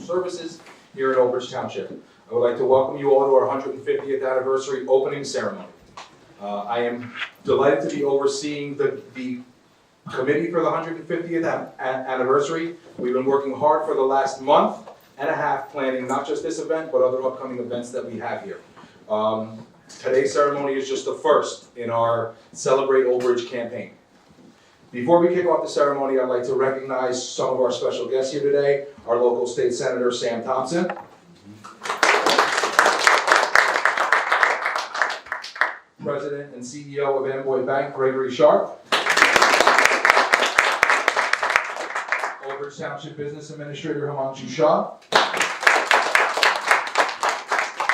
Social Services here in Old Bridge Township. I would like to welcome you all to our 150th anniversary opening ceremony. I am delighted to be overseeing the committee for the 150th anniversary. We've been working hard for the last month and a half planning not just this event, but other upcoming events that we have here. Today's ceremony is just the first in our Celebrate Old Bridge campaign. Before we kick off the ceremony, I'd like to recognize some of our special guests here today. Our local state senator, Sam Thompson. President and CEO of Amboy Bank, Gregory Sharp. Old Bridge Township Business Administrator, Himanshu Shah.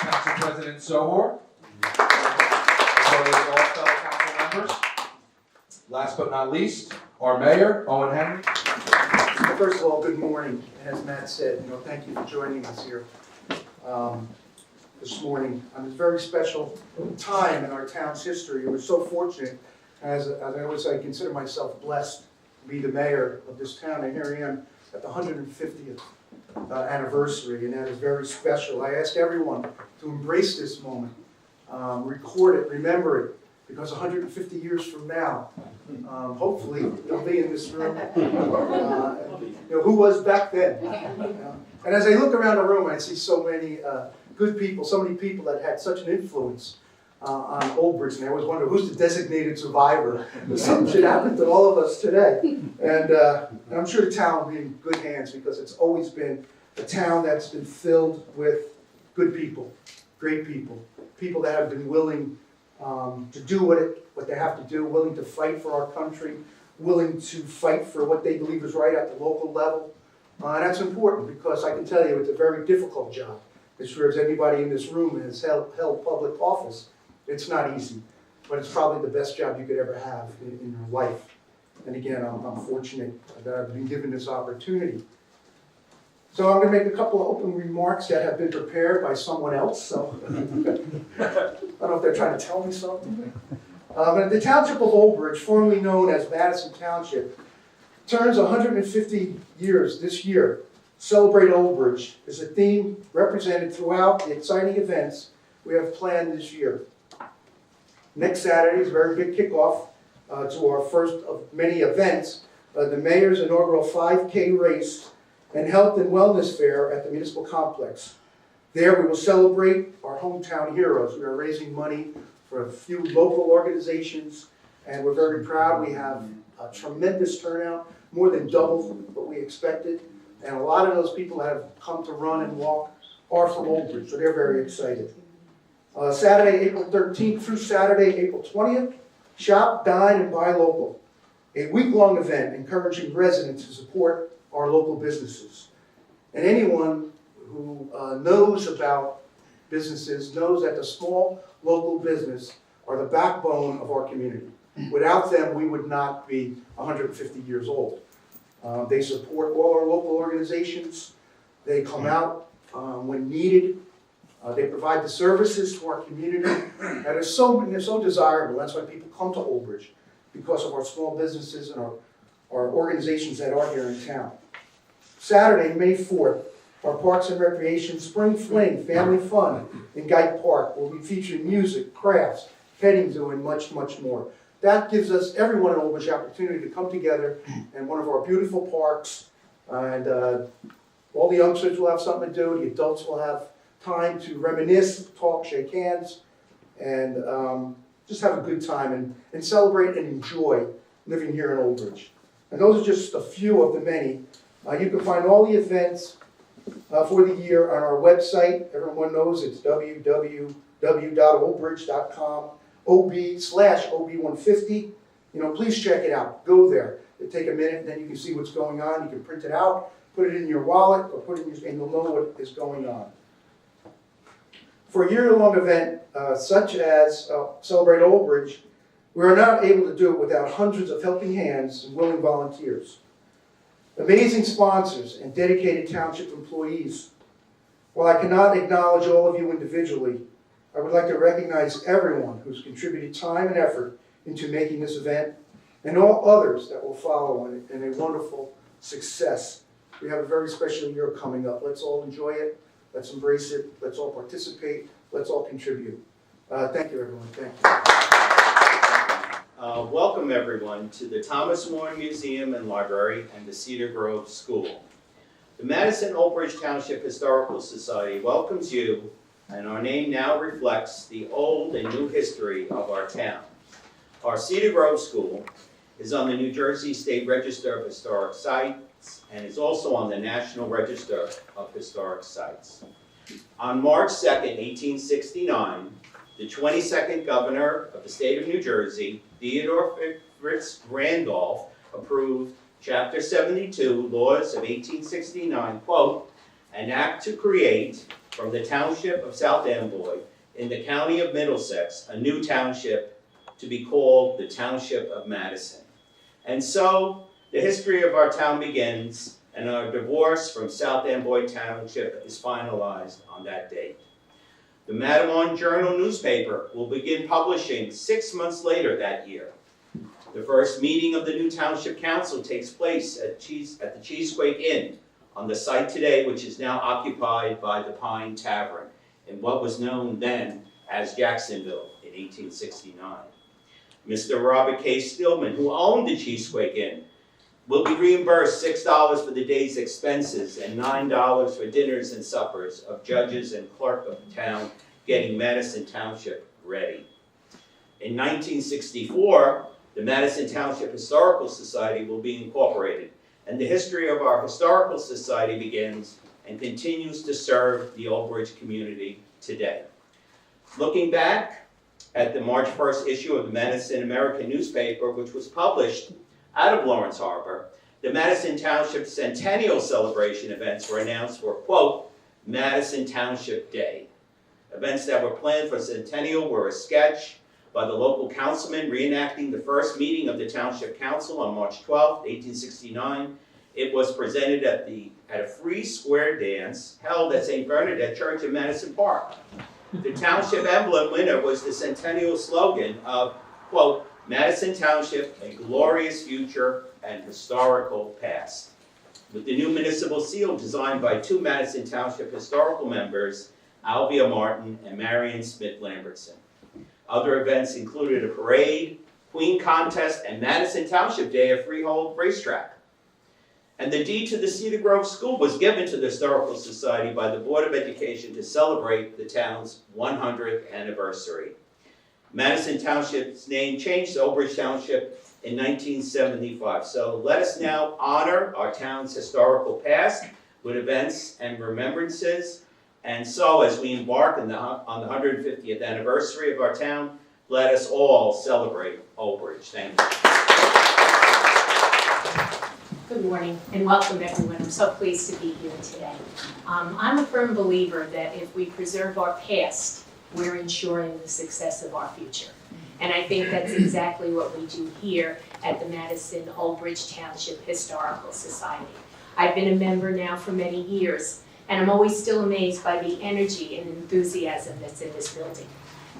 Council President Sohor. As well as all fellow council members. Last but not least, our mayor, Owen Henry. First of all, good morning. As Matt said, thank you for joining us here this morning on this very special time in our town's history. We're so fortunate, as I always say, I consider myself blessed to be the mayor of this town, and here I am at the 150th anniversary, and that is very special. I ask everyone to embrace this moment, record it, remember it, because 150 years from now, hopefully, they'll be in this room. Who was back then? And as I look around the room, I see so many good people, so many people that had such an influence on Old Bridge, and I always wonder who's the designated survivor. Something should happen to all of us today. And I'm sure the town will be in good hands, because it's always been a town that's been filled with good people, great people, people that have been willing to do what they have to do, willing to fight for our country, willing to fight for what they believe is right at the local level. And that's important, because I can tell you it's a very difficult job. As sure as anybody in this room has held public office, it's not easy, but it's probably the best job you could ever have in your life. And again, I'm fortunate that I've been given this opportunity. So I'm going to make a couple of open remarks that have been prepared by someone else. So I don't know if they're trying to tell me something. The Township of Old Bridge, formerly known as Madison Township, turns 150 years this year. Celebrate Old Bridge is a theme represented throughout the exciting events we have planned this year. Next Saturday is a very big kickoff to our first of many events, the Mayor's inaugural 5K race and health and wellness fair at the municipal complex. There we will celebrate our hometown heroes. We are raising money for a few local organizations, and we're very proud. We have a tremendous turnout, more than double what we expected, and a lot of those people that have come to run and walk are from Old Bridge, so they're very excited. Saturday, April 13th through Saturday, April 20th, shop, dine, and buy local. A week-long event encouraging residents to support our local businesses. And anyone who knows about businesses knows that the small local business are the backbone of our community. Without them, we would not be 150 years old. They support all our local organizations. They come out when needed. They provide the services to our community that are so desirable. That's why people come to Old Bridge, because of our small businesses and our organizations that are here in town. Saturday, May 4th, our Parks and Recreation Spring Fling Family Fun in Guyton Park will be featuring music, crafts, petting zoo, and much, much more. That gives us, everyone in Old Bridge, the opportunity to come together in one of our beautiful parks, and all the youngsters will have something to do, the adults will have time to reminisce, talk, shake hands, and just have a good time and celebrate and enjoy living here in Old Bridge. And those are just a few of the many. You can find all the events for the year on our website. Everyone knows it's www.oldbridge.com, OB/OB150. Please check it out. Go there. It'll take a minute, and then you can see what's going on. You can print it out, put it in your wallet, or put it in your, and you'll know what is going on. For a year-long event such as Celebrate Old Bridge, we are not able to do it without hundreds of helping hands and willing volunteers. Amazing sponsors and dedicated township employees. While I cannot acknowledge all of you individually, I would like to recognize everyone who's contributed time and effort into making this event, and all others that will follow in a wonderful success We have a very special year coming up. Let's all enjoy it. Let's embrace it. Let's all participate. Let's all contribute. Thank you, everyone. Thank you. Welcome everyone to the Thomas More Museum and Library and the Cedar Grove School. The Madison Old Bridge Township Historical Society welcomes you, and our name now reflects the old and new history of our town. Our Cedar Grove School is on the New Jersey State Register of Historic Sites and is also on the National Register of Historic Sites. On March 2nd, 1869, the 22nd governor of the state of New Jersey, Theodore Fritz Randolph, approved Chapter 72, Laws of 1869, quote, an act to create from the township of South Amboy in the county of Middlesex a new township to be called the Township of Madison. And so the history of our town begins, and our divorce from South Amboy Township is finalized on that date. The Matamon Journal newspaper will begin publishing 6 months later that year. The first meeting of the new Township Council takes place at the Cheesequake Inn on the site today, which is now occupied by the Pine Tavern in what was known then as Jacksonville in 1869. Mr. Robert K. Stillman, who owned the Cheesequake Inn, will be reimbursed $6 for the day's expenses and $9 for dinners and suppers of judges and clerk of the town getting Madison Township ready. In 1964, the Madison Township Historical Society will be incorporated, and the history of our historical society begins and continues to serve the Old Bridge community today. Looking back at the March 1st issue of the Madison American newspaper, which was published out of Lawrence Harbor, the Madison Township Centennial Celebration events were announced for, quote, Madison Township Day. Events that were planned for Centennial were a sketch by the local councilman reenacting the first meeting of the Township Council on March 12, 1869. It was presented at a free square dance held at St. Bernadette Church in Madison Park. The township emblem winner was the Centennial slogan of, quote, Madison Township, a glorious future and historical past. With the new municipal seal designed by two Madison Township historical members, Alvia Martin and Marion Smith-Lambertson. Other events included a parade, queen contest, and Madison Township Day, a freehold racetrack. And the deed to the Cedar Grove School was given to the Historical Society by the Board of Education to celebrate the town's 100th anniversary. Madison Township's name changed to Old Bridge Township in 1975. So let us now honor our town's historical past with events and remembrances. And so as we embark on the 150th anniversary of our town, let us all celebrate Old Bridge. Thank you. Good morning and welcome everyone. I'm so pleased to be here today. I'm a firm believer that if we preserve our past, we're ensuring the success of our future. And I think that's exactly what we do here at the Madison Old Bridge Township Historical Society. I've been a member now for many years, and I'm always still amazed by the energy and enthusiasm that's in this building.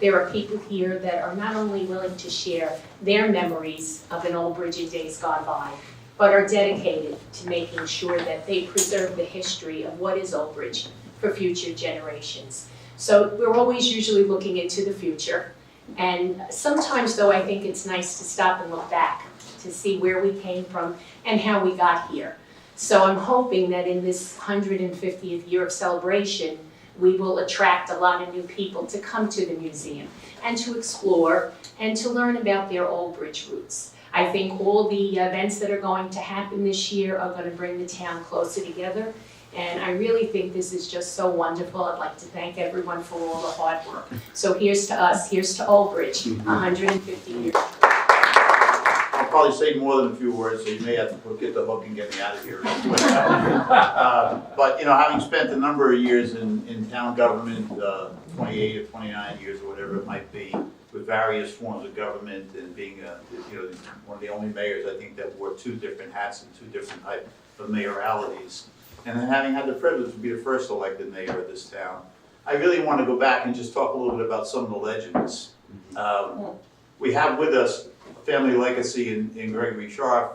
There are people here that are not only willing to share their memories of an Old Bridge in days gone by, but are dedicated to making sure that they preserve the history of what is Old Bridge for future generations. So we're always usually looking into the future, and sometimes though I think it's nice to stop and look back to see where we came from and how we got here. So I'm hoping that in this 150th year of celebration, we will attract a lot of new people to come to the museum and to explore and to learn about their Old Bridge roots. I think all the events that are going to happen this year are going to bring the town closer together, and I really think this is just so wonderful. I'd like to thank everyone for all the hard work. So here's to us, here's to Old Bridge, 150 years. I'll probably say more than a few words, so you may have to get the hook and get me out of here. But, you know, having spent a number of years in town government, 28 or 29 years or whatever it might be, with various forms of government and being, one of the only mayors, I think, that wore two different hats and two different types of mayoralities. And then having had the privilege to be the first elected mayor of this town, I really want to go back and just talk a little bit about some of the legends. We have with us a family legacy in Gregory Scharf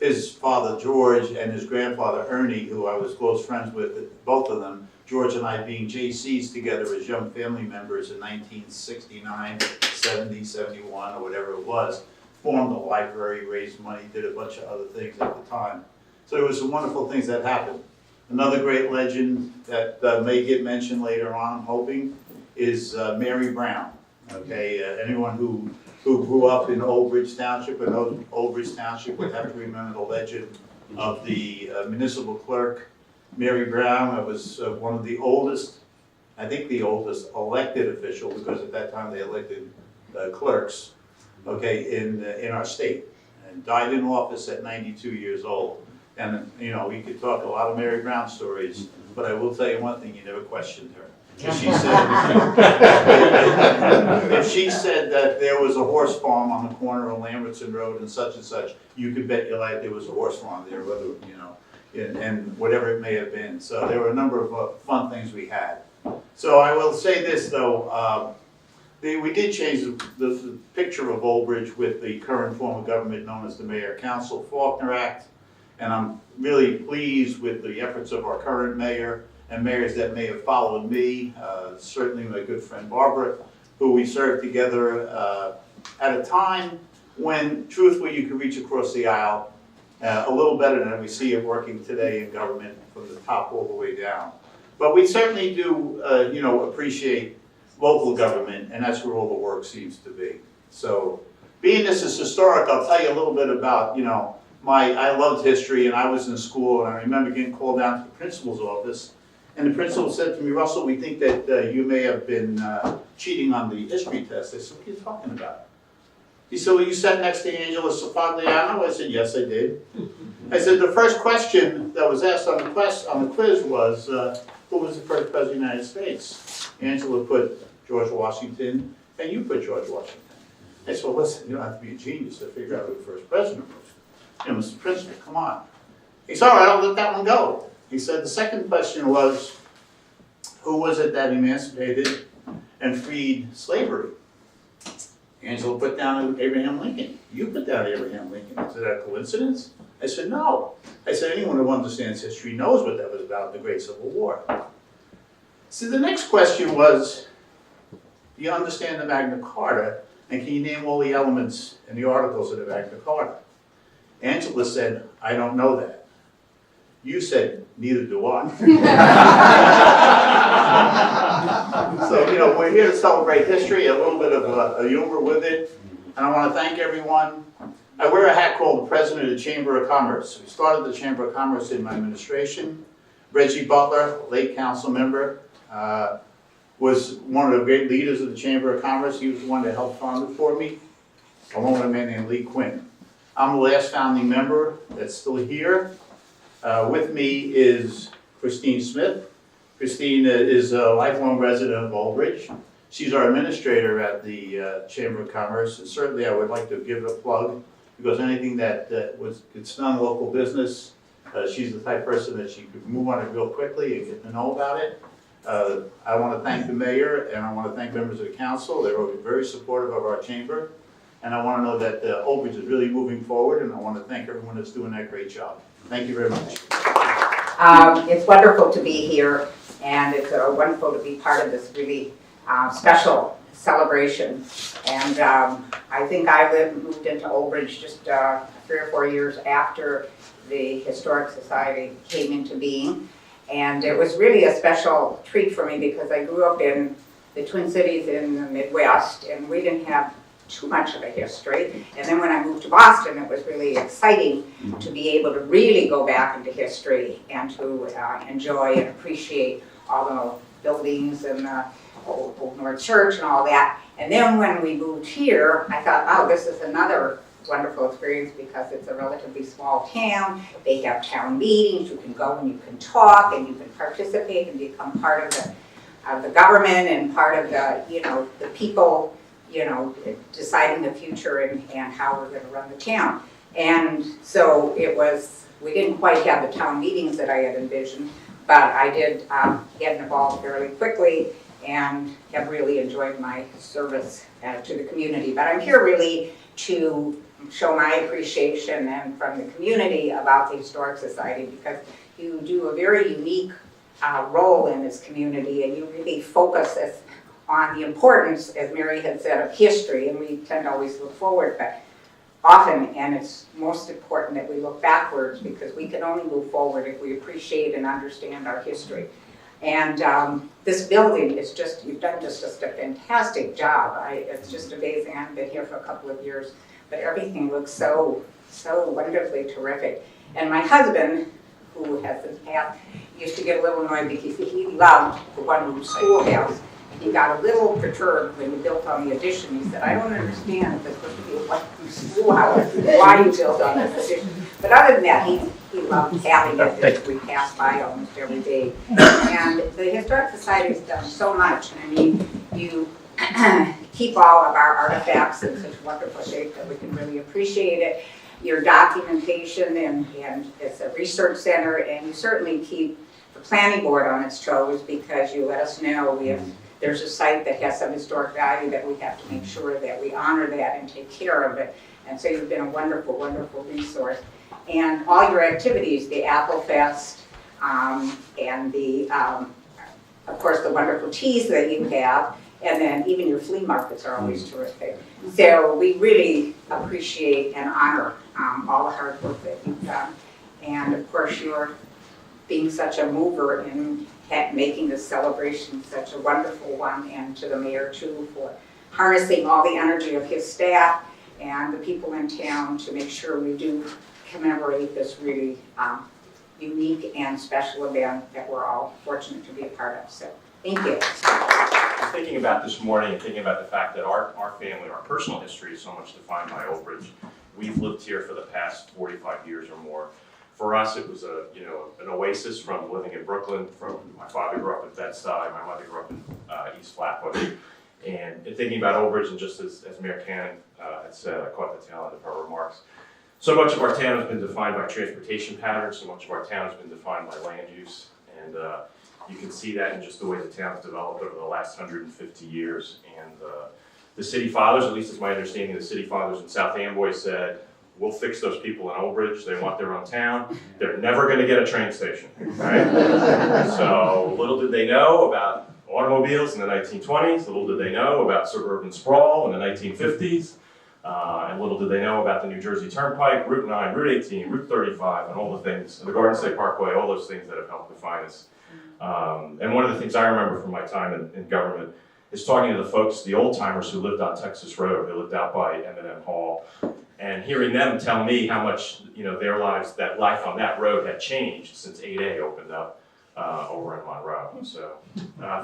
his father George and his grandfather Ernie, who I was close friends with, both of them, George and I being JCs together as young family members in 1969, 70, 71, or whatever it was, formed a library, raised money, did a bunch of other things at the time. So there was some wonderful things that happened. Another great legend that may get mentioned later on, I'm hoping, is Mary Brown. Okay, anyone who grew up in Old Bridge Township and knows Old Bridge Township would have to remember the legend of the municipal clerk, Mary Brown. I was one of the oldest, I think the oldest elected official, because at that time they elected clerks, okay, in our state, and died in office at 92 years old. And, you know, we could talk a lot of Mary Brown stories, but I will tell you one thing, you never questioned her. If she said that there was a horse farm on the corner of Lambertson Road and such, you could bet your life there was a horse farm there, whether, you know, and whatever it may have been. So there were a number of fun things we had. So I will say this, though, we did change the picture of Old Bridge with the current form of government known as the Mayor-Council Faulkner Act, and I'm really pleased with the efforts of our current mayor and mayors that may have followed me, certainly my good friend Barbara, who we served together at a time when, truthfully, you could reach across the aisle a little better than we see it working today in government from the top all the way down. But we certainly do, you know, appreciate local government, and that's where all the work seems to be. So, being this is historic, I'll tell you a little bit about, you know, I loved history, and I was in school, and I remember getting called down to the principal's office, and the principal said to me, Russell, we think that you may have been cheating on the history test. I said, what are you talking about? He said, well, you sat next to Angela Sofagliano? I said, yes, I did. I said, the first question that was asked on the quiz was, who was the first president of the United States? Angela put George Washington, and you put George Washington. I said, well, listen, you don't have to be a genius to figure out who the first president was. You know, Mr. Principal, come on. He said, all right, I'll let that one go. He said, the second question was, who was it that emancipated and freed slavery? Angela put down Abraham Lincoln. You put down Abraham Lincoln. Is that a coincidence? I said, no. I said, anyone who understands history knows what that was about, the Great Civil War. So the next question was, do you understand the Magna Carta, and can you name all the elements and the articles of the Magna Carta? Angela said, I don't know that. You said, neither do I. So, you know, we're here to celebrate history, a little bit of a humor with it. And I want to thank everyone. I wear a hat called the President of the Chamber of Commerce. We started the Chamber of Commerce in my administration. Reggie Butler, late council member, was one of the great leaders of the Chamber of Commerce. He was the one that helped found it for me, along with a man named Lee Quinn. I'm the last founding member that's still here. With me is Christine Smith. Christine is a lifelong resident of Old Bridge. She's our administrator at the Chamber of Commerce, and certainly I would like to give it a plug, because anything that gets done local business, she's the type of person that she could move on it real quickly and get to know about it. I want to thank the mayor, and I want to thank members of the council. They're very supportive of our chamber. And I want to know that Old Bridge is really moving forward, and I want to thank everyone that's doing that great job. Thank you very much. It's wonderful to be here, and it's wonderful to be part of this really special celebration. And I think I moved into Old Bridge just 3 or 4 years after the Historic Society came into being. And it was really a special treat for me because I grew up in the Twin Cities in the Midwest, and we didn't have too much of a history. And then when I moved to Boston, it was really exciting to be able to really go back into history and to enjoy and appreciate all the buildings and the Old North Church and all that. And then when we moved here, I thought, oh, this is another wonderful experience because it's a relatively small town. They have town meetings. You can go and you can talk and you can participate and become part of the government and part of the, you know, the people, you know, deciding the future and how we're going to run the town. And so it was, we didn't quite have the town meetings that I had envisioned, but I did get involved fairly quickly and have really enjoyed my service to the community. But I'm here really to show my appreciation and from the community about the Historic Society, because you do a very unique role in this community, and you really focus on the importance, as Mary had said, of history, and we tend to always look forward, but often, and it's most important that we look backwards, because we can only move forward if we appreciate and understand our history. And this building is just, you've done just a fantastic job. It's just amazing. I've been here for a couple of years, but everything looks so wonderfully terrific. And my husband, who has this path, used to get a little annoyed because he loved the one-room schoolhouse. He got a little perturbed when you built on the addition. He said, I don't understand if it's supposed to be a one-room schoolhouse, why you built on this addition. But other than that, he loved having it, just we pass by almost every day. And the Historic Society has done so much. I mean, you keep all of our artifacts in such wonderful shape that we can really appreciate it. Your documentation, and it's a research center, and you certainly keep the planning board on its toes, because you let us know there's a site that has some historic value that we have to make sure that we honor that and take care of it. And so you've been a wonderful, wonderful resource. And all your activities, the Apple Fest, and the, of course, the wonderful teas that you have, and then even your flea markets are always terrific. So we really appreciate and honor all the hard work that you've done. And of course, you're being such a mover in making this celebration such a wonderful one, and to the mayor too for harnessing all the energy of his staff and the people in town to make sure we do commemorate this really unique and special event that we're all fortunate to be a part of. So, thank you. Thinking about this morning and thinking about the fact that our family, our personal history is so much defined by Old Bridge. We've lived here for the past 45 years or more. For us, it was an oasis from living in Brooklyn. My father grew up in Bed-Stuy, my mother grew up in East Flatbush. And thinking about Old Bridge, and just as Mayor Cannon had said, I caught the tail end of her remarks. So much of our town has been defined by transportation patterns. So much of our town has been defined by land use. And you can see that in just the way the town's developed over the last 150 years. And the city fathers, at least it's my understanding, the city fathers in South Amboy said, we'll fix those people in Old Bridge. They want their own town. They're never going to get a train station, right? So little did they know about automobiles in the 1920s. Little did they know about suburban sprawl in the 1950s. And little did they know about the New Jersey Turnpike, Route 9, Route 18, Route 35, and all the things, the Garden State Parkway, all those things that have helped define us. And one of the things I remember from my time in government is talking to the folks, the old timers who lived on Texas Road, who lived out by M&M Hall, and hearing them tell me how much their lives, that life on that road had changed since 8A opened up over in Monroe. So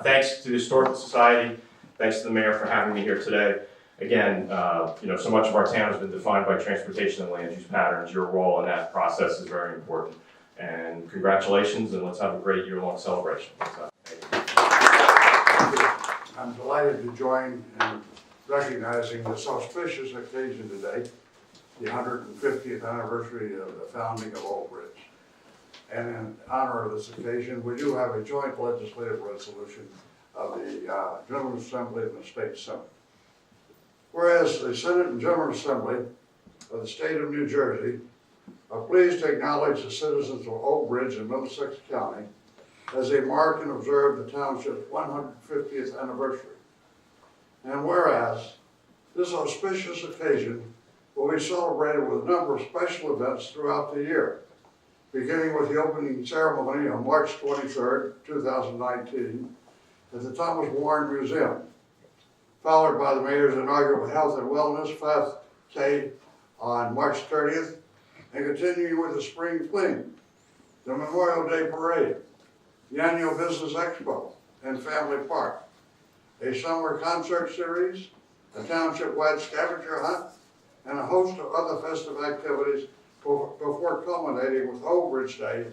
thanks to the Historical Society, thanks to the mayor for having me here today. Again, so much of our town has been defined by transportation and land use patterns. Your role in that process is very important. And congratulations, and let's have a great year-long celebration. I'm delighted to join in recognizing this auspicious occasion today, the 150th anniversary of the founding of Old Bridge. And in honor of this occasion, we do have a joint legislative resolution of the General Assembly and the State Senate. Whereas the Senate and General Assembly of the State of New Jersey are pleased to acknowledge the citizens of Old Bridge in Middlesex County as they mark and observe the township's 150th anniversary. And whereas this auspicious occasion will be celebrated with a number of special events throughout the year, beginning with the opening ceremony on March 23rd, 2019 at the Thomas Warren Museum, followed by the Mayor's inaugural Health and Wellness 5K on March 30th, and continuing with the Spring Fling, the Memorial Day Parade, the Annual Business Expo and Family Park, a summer concert series, a township-wide scavenger hunt, and a host of other festive activities before culminating with Old Bridge Day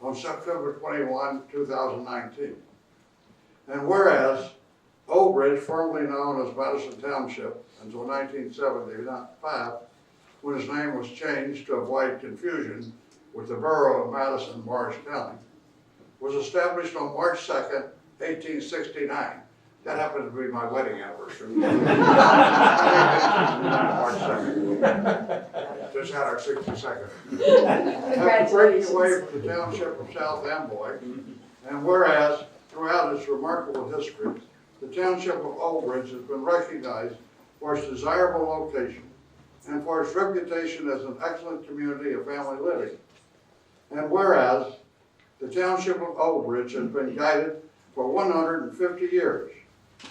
on September 21, 2019. And whereas Old Bridge, formerly known as Madison Township until 1975, when its name was changed to avoid confusion with the borough of Madison, Morris County, was established on March 2nd, 1869. That happened to be my wedding anniversary. March 2nd. just had our 60-second. After breaking away Congratulations. from the township of South Amboy, and whereas throughout its remarkable history, the township of Old Bridge has been recognized for its desirable location and for its reputation as an excellent community of family living. And whereas the township of Old Bridge has been guided for 150 years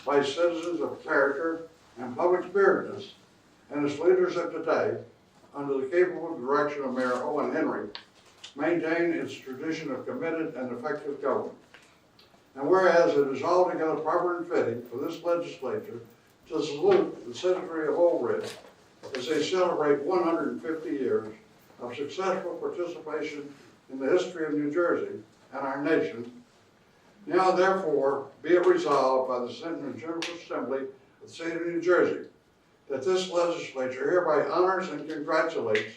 by citizens of character and public spiritedness, and its leaders of today, under the capable direction of Mayor Owen Henry, maintain its tradition of committed and effective government. And whereas it is altogether proper and fitting for this legislature to salute the citizenry of Old Bridge as they celebrate 150 years of successful participation in the history of New Jersey and our nation, now therefore be it resolved by the Senate and General Assembly of the State of New Jersey that this legislature hereby honors and congratulates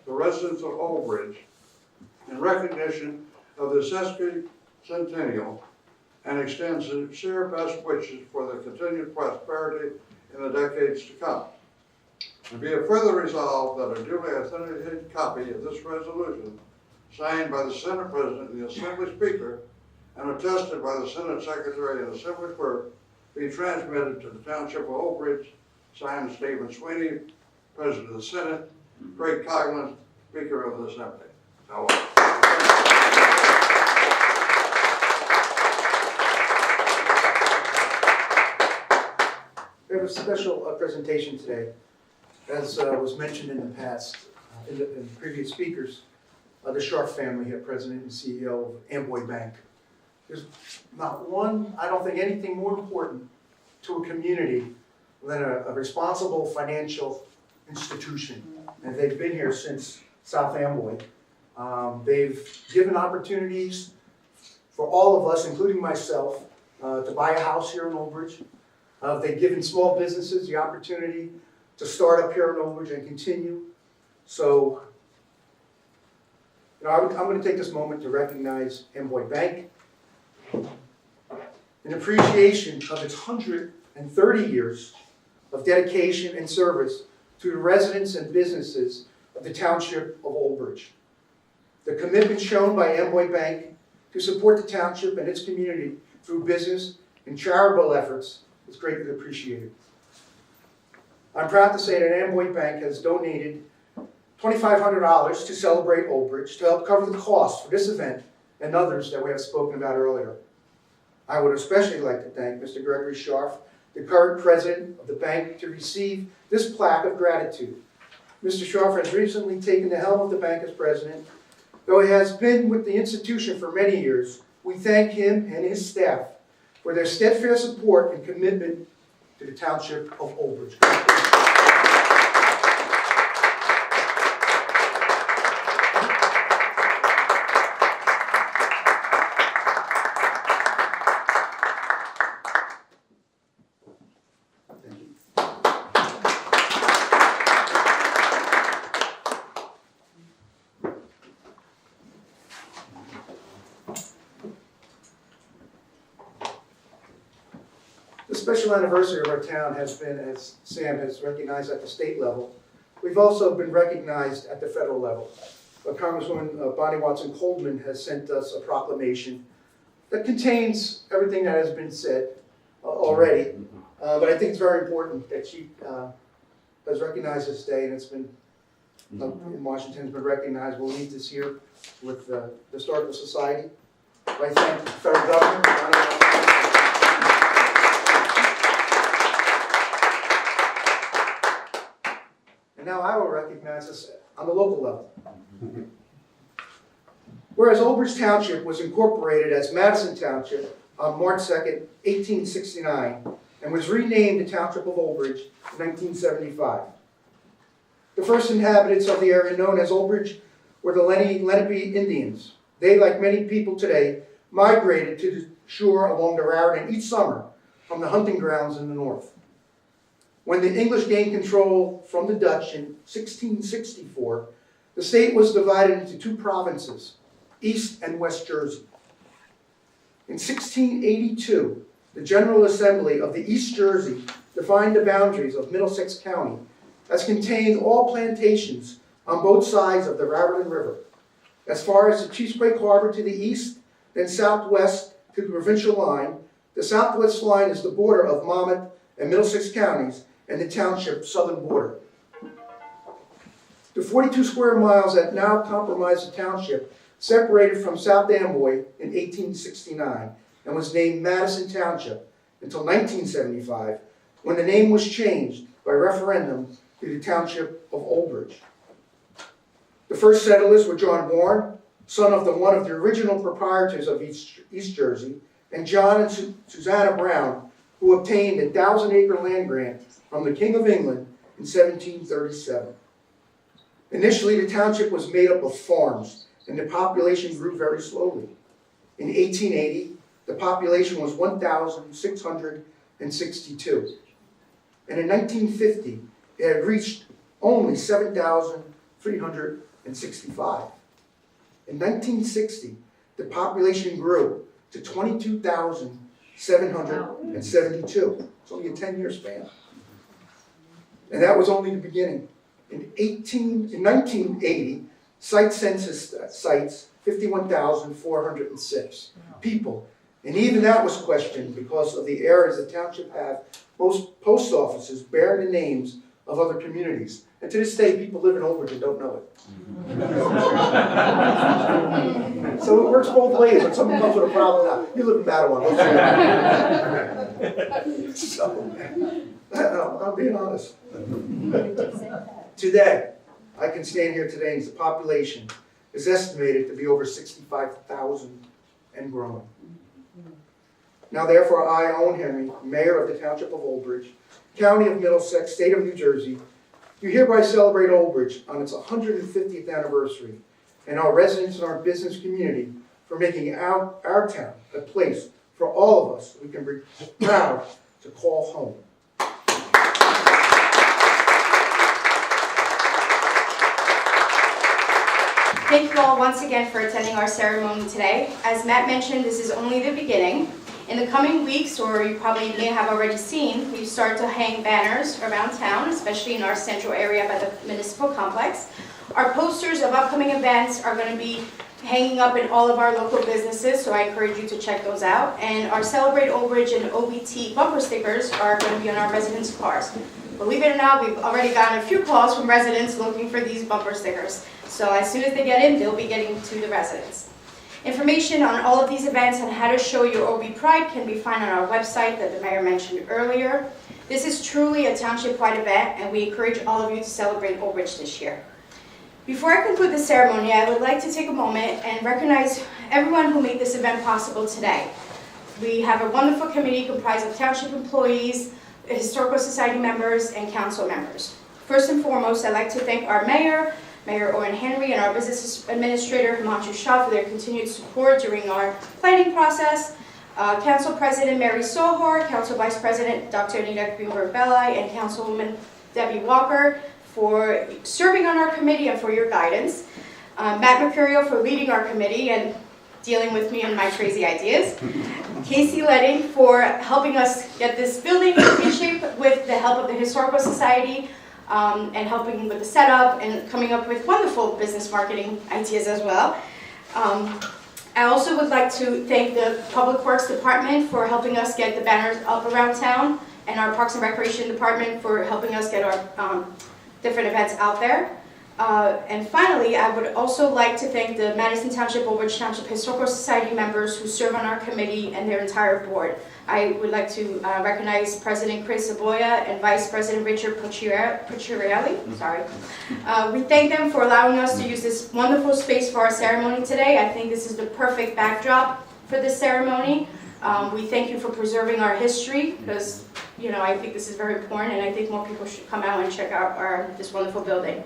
the residents of Old Bridge in recognition of this sesquicentennial and extends sincere best wishes for the continued prosperity in the decades to come. And be it further resolved that a duly authenticated copy of this resolution, signed by the Senate President and the Assembly Speaker, and attested by the Senate Secretary and Assembly Clerk, be transmitted to the Township of Old Bridge, signed Stephen Sweeney, President of the Senate, Craig Coughlin, Speaker of the Assembly. So, We have a special presentation today. As was mentioned in the past, in the previous speakers, the Scharf family here, President and CEO of Amboy Bank. There's not one, I don't think anything more important to a community than a responsible financial institution. And they've been here since South Amboy. They've given opportunities for all of us, including myself, to buy a house here in Old Bridge. They've given small businesses the opportunity to start up here in Old Bridge and continue. So, I'm going to take this moment to recognize Amboy Bank in appreciation of its 130 years of dedication and service to the residents and businesses of the township of Old Bridge. The commitment shown by Amboy Bank to support the township and its community through business and charitable efforts is greatly appreciated. I'm proud to say that Amboy Bank has donated $2,500 to celebrate Old Bridge to help cover the costs for this event and others that we have spoken about earlier. I would especially like to thank Mr. Gregory Scharf, the current president of the bank, to receive this plaque of gratitude. Mr. Scharf has recently taken the helm of the bank as president. Though he has been with the institution for many years, we thank him and his staff for their steadfast support and commitment to the township of Old Bridge. The special anniversary of our town has been, as Sam has recognized, at the state level. We've also been recognized at the federal level. Congresswoman Bonnie Watson Coleman has sent us a proclamation that contains everything that has been said already. But I think it's very important that she has recognized this day, and it's been, in Washington, has been recognized. We'll leave this here with the Historical Society. I thank the federal government. Bonnie Watson. And now I will recognize us on the local level. Whereas Old Bridge Township was incorporated as Madison Township on March 2nd, 1869, and was renamed the Township of Old Bridge in 1975. The first inhabitants of the area known as Old Bridge were the Lenape Indians. They, like many people today, migrated to the shore along the Raritan each summer from the hunting grounds in the north. When the English gained control from the Dutch in 1664, the state was divided into two provinces, East and West Jersey. In 1682, the General Assembly of the East Jersey defined the boundaries of Middlesex County as contained all plantations on both sides of the Raritan River. As far as the Chesapeake Harbor to the east, then southwest to the provincial line. The southwest line is the border of Monmouth and Middlesex counties and the township southern border. The 42 square miles that now comprise the township separated from South Amboy in 1869 and was named Madison Township until 1975, when the name was changed by referendum to the Township of Old Bridge. The first settlers were John Warren, son of one of the original proprietors of East Jersey, and John and Susanna Brown, who obtained a 1,000-acre land grant from the King of England in 1737. Initially, the township was made up of farms, and the population grew very slowly. In 1880, the population was 1,662. And in 1950, it had reached only 7,365. In 1960, the population grew to 22,772. It's only a 10-year span. And that was only the beginning. In 1980, site census cites 51,406 people. And even that was questioned because of the errors the township have. Most post offices bear the names of other communities. And to this day, people live in Old Bridge and don't know it. So it works both ways. When someone comes with a problem, now, you live in Matawan. So, I'm being honest. Today, I can stand here today and the population is estimated to be over 65,000 and growing. Now therefore, I, Owen Henry, Mayor of the Township of Old Bridge, County of Middlesex, State of New Jersey, do hereby celebrate Old Bridge on its 150th anniversary and our residents and our business community for making our town a place for all of us we can be proud to call home. Thank you all once again for attending our ceremony today. As Matt mentioned, this is only the beginning. In the coming weeks, or you probably may have already seen, we've started to hang banners around town, especially in our central area by the municipal complex. Our posters of upcoming events are going to be hanging up in all of our local businesses, so I encourage you to check those out. And our Celebrate Old Bridge and OBT bumper stickers are going to be on our residents' cars. Believe it or not, we've already gotten a few calls from residents looking for these bumper stickers. So as soon as they get in, they'll be getting to the residents. Information on all of these events and how to show your OB Pride can be found on our website that the mayor mentioned earlier. This is truly a township-wide event, and we encourage all of you to celebrate Old Bridge this year. Before I conclude the ceremony, I would like to take a moment and recognize everyone who made this event possible today. We have a wonderful committee comprised of township employees, historical society members, and council members. First and foremost, I'd like to thank our mayor, Mayor Owen Henry, and our business administrator, Himanshu Shah, for their continued support during our planning process. Council President Mary Sohor, Council Vice President Dr. Anita Greenberg-Belli, and Councilwoman Debbie Walker for serving on our committee and for your guidance. Matt Mercurio for leading our committee and dealing with me and my crazy ideas. Casey Letting for helping us get this building in shape with the help of the Historical Society, and helping with the setup and coming up with wonderful business marketing ideas as well. I also would like to thank the Public Works Department for helping us get the banners up around town, and our Parks and Recreation Department for helping us get our different events out there. And finally, I would also like to thank the Madison Township, Old Bridge Township Historical Society members who serve on our committee and their entire board. I would like to recognize President Chris Aboya and Vice President Richard Pucciarelli. We thank them for allowing us to use this wonderful space for our ceremony today. I think this is the perfect backdrop for this ceremony. We thank you for preserving our history because, I think this is very important, and I think more people should come out and check out this wonderful building.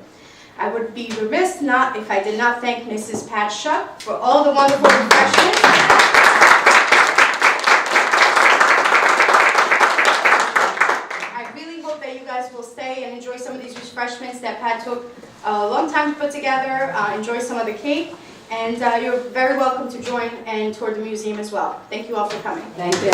I would be remiss if I did not thank Mrs. Pat Shuck for all the wonderful refreshments. I really hope that you guys will stay and enjoy some of these refreshments that Pat took a long time to put together. Enjoy some of the cake, and you're very welcome to join and tour the museum as well. Thank you all for coming. Thank you.